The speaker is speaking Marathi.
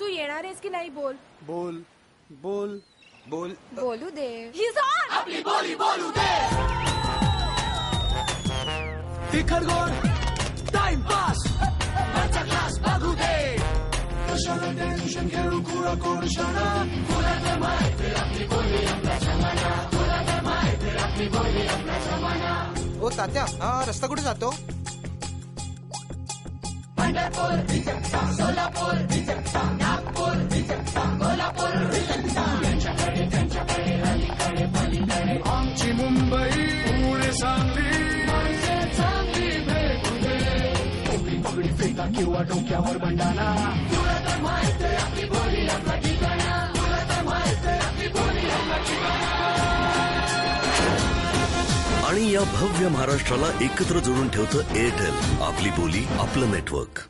तू येणार आहेस की नाही बोल. बोल बोल बोल. बोलू दे. He's on! आपली बोली बोलू दे. तिखट गोड टाइम पास माझा क्लास बघू दे. कशाला टेन्शन घेऊ कुळा कोळशाला. तुला तर माहिती आपली बोली आपला जमाना. तुला तर माहिती आपली बोली आपला जमाना. ओ तात्या, हा रस्ता कुठे जातो? पंढरपूर सोलापूर नागपूर कोल्हापूर त्यांच्याकडे अलीकडे पलीकडे आमची मुंबई पुणे सांगली चांगली भेटू दे. कोकणी पगडी फेका किंवा डोक्यावर बंडाना. तुला तर माहित आहे आपली बोली आपला ठिकाणा. तुला तर माहित आहे आपली बोली आपला ठिकाणा. आणि या भव्य महाराष्ट्राला एकत्र जोडून ठेवतं एअरटेल. आपली बोली आपलं नेटवर्क.